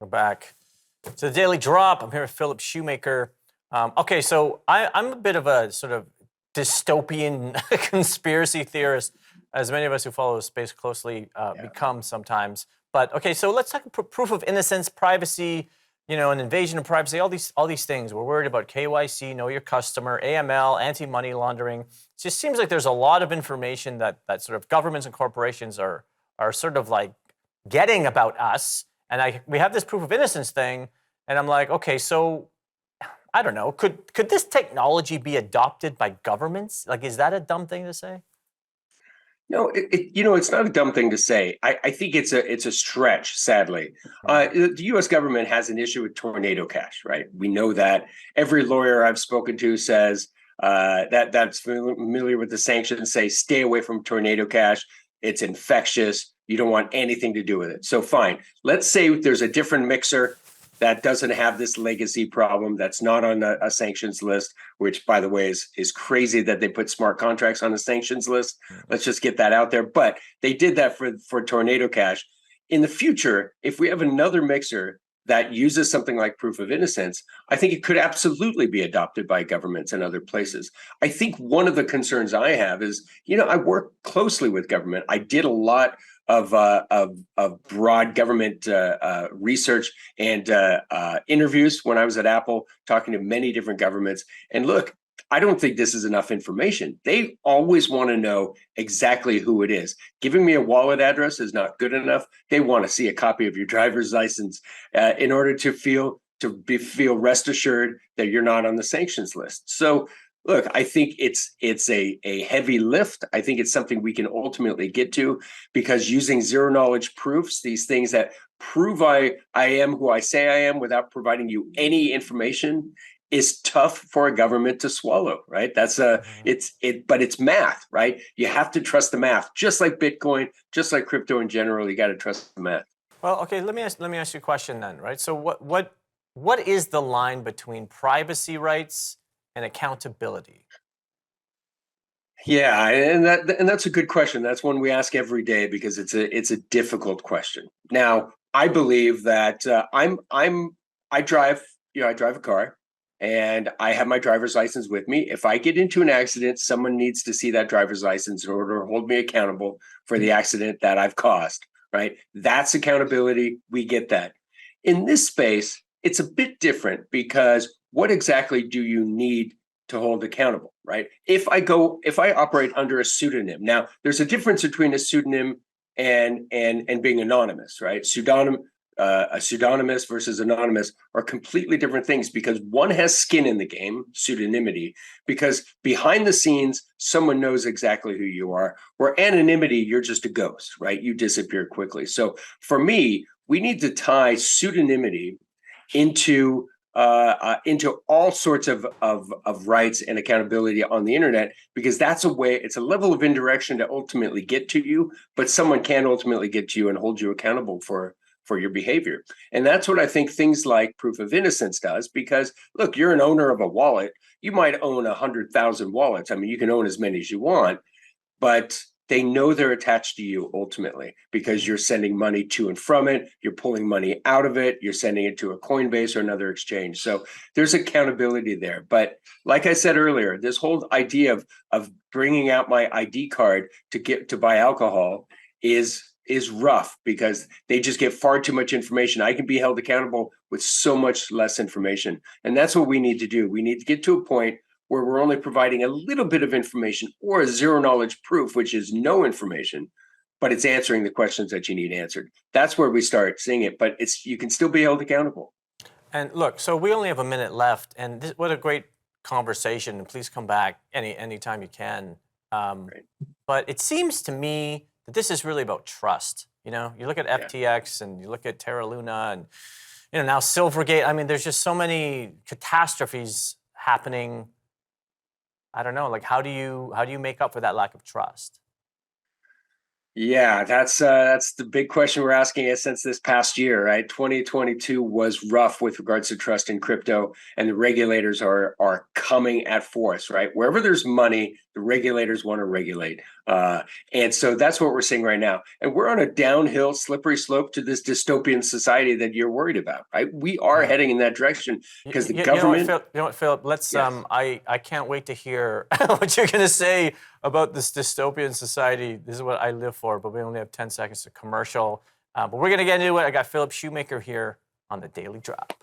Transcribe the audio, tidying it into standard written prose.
We're back. So the Daily Drop. I'm here with Phillip Shoemaker. Okay, so I'm a bit of a sort of dystopian conspiracy theorist, as many of us who follow the space closely become sometimes. But okay, so let's talk proof of innocence, privacy, an invasion of privacy, all these things. We're worried about KYC, know your customer, AML, anti-money laundering. It just seems like there's a lot of information that sort of governments and corporations are sort of like getting about us. And we have this proof of innocence thing, and I'm like, okay, so I don't know. Could this technology be adopted by governments? Like, is that a dumb thing to say? No, it's not a dumb thing to say. I think it's a stretch, sadly. The U.S. government has an issue with tornado cash, right? We know that. Every lawyer I've spoken to says that's familiar with the sanctions say stay away from tornado cash. It's infectious. You don't want anything to do with it. So fine. Let's say there's a different mixer that doesn't have this legacy problem, that's not on a sanctions list, which, by the way, is crazy that they put smart contracts on a sanctions list. Let's just get that out there. But they did that for tornado cash. In the future, if we have another mixer that uses something like proof of innocence, I think it could absolutely be adopted by governments and other places. I think one of the concerns I have is, I work closely with government. I did a lot of broad government research and interviews when I was at Apple, talking to many different governments. And look, I don't think this is enough information. They always want to know exactly who it is. Giving me a wallet address is not good enough. They want to see a copy of your driver's license in order to feel rest assured that you're not on the sanctions list. So look, I think it's a heavy lift. I think it's something we can ultimately get to, because using zero knowledge proofs, these things that prove I am who I say I am without providing you any information, is tough for a government to swallow, right? But it's math, right? You have to trust the math, just like Bitcoin, just like crypto in general. You got to trust the math. Well, okay, let me ask you a question then, right? So what is the line between privacy rights and accountability? Yeah, and that's a good question. That's one we ask every day because it's a difficult question. Now, I believe that I drive a car, and I have my driver's license with me. If I get into an accident, someone needs to see that driver's license in order to hold me accountable for the accident that I've caused, right? That's accountability. We get that. In this space, it's a bit different, because what exactly do you need to hold accountable, right? If I operate under a pseudonym. Now, there's a difference between a pseudonym and being anonymous, right? A pseudonymous versus anonymous are completely different things, because one has skin in the game, pseudonymity, because behind the scenes, someone knows exactly who you are. Where anonymity, you're just a ghost, right? You disappear quickly. So for me, we need to tie pseudonymity into all sorts of rights and accountability on the internet, because it's a level of indirection to ultimately get to you, but someone can ultimately get to you and hold you accountable for your behavior. And that's what I think things like proof of innocence does, because look, you're an owner of a wallet. You might own 100,000 wallets. I mean, you can own as many as you want, but they know they're attached to you ultimately, because you're sending money to and from it, you're pulling money out of it, you're sending it to a Coinbase or another exchange. So there's accountability there. But like I said earlier, this whole idea of bringing out my ID card to buy alcohol is rough, because they just get far too much information. I can be held accountable with so much less information. And that's what we need to do. We need to get to a point where we're only providing a little bit of information, or a zero knowledge proof, which is no information, but it's answering the questions that you need answered. That's where we start seeing it, but you can still be held accountable. And look, so we only have a minute left, and what a great conversation. And please come back anytime you can. Right. But it seems to me that this is really about trust. You look at FTX and you look at Terra Luna and now Silvergate. I mean, there's just so many catastrophes happening. I don't know, like how do you make up for that lack of trust? Yeah, that's the big question we're asking us since this past year, right? 2022 was rough with regards to trust in crypto, and the regulators are coming at force, right? Wherever there's money, the regulators want to regulate, and so that's what we're seeing right now. And we're on a downhill, slippery slope to this dystopian society that you're worried about, right? We are Yeah. heading in that direction because the You know what, government. Phil, you know what, Philip? Let's Yes. I can't wait to hear what you're gonna say about this dystopian society. This is what I live for, but we only have 10 seconds to commercial. But we're gonna get into it. I got Phillip Shoemaker here on the Daily Drop.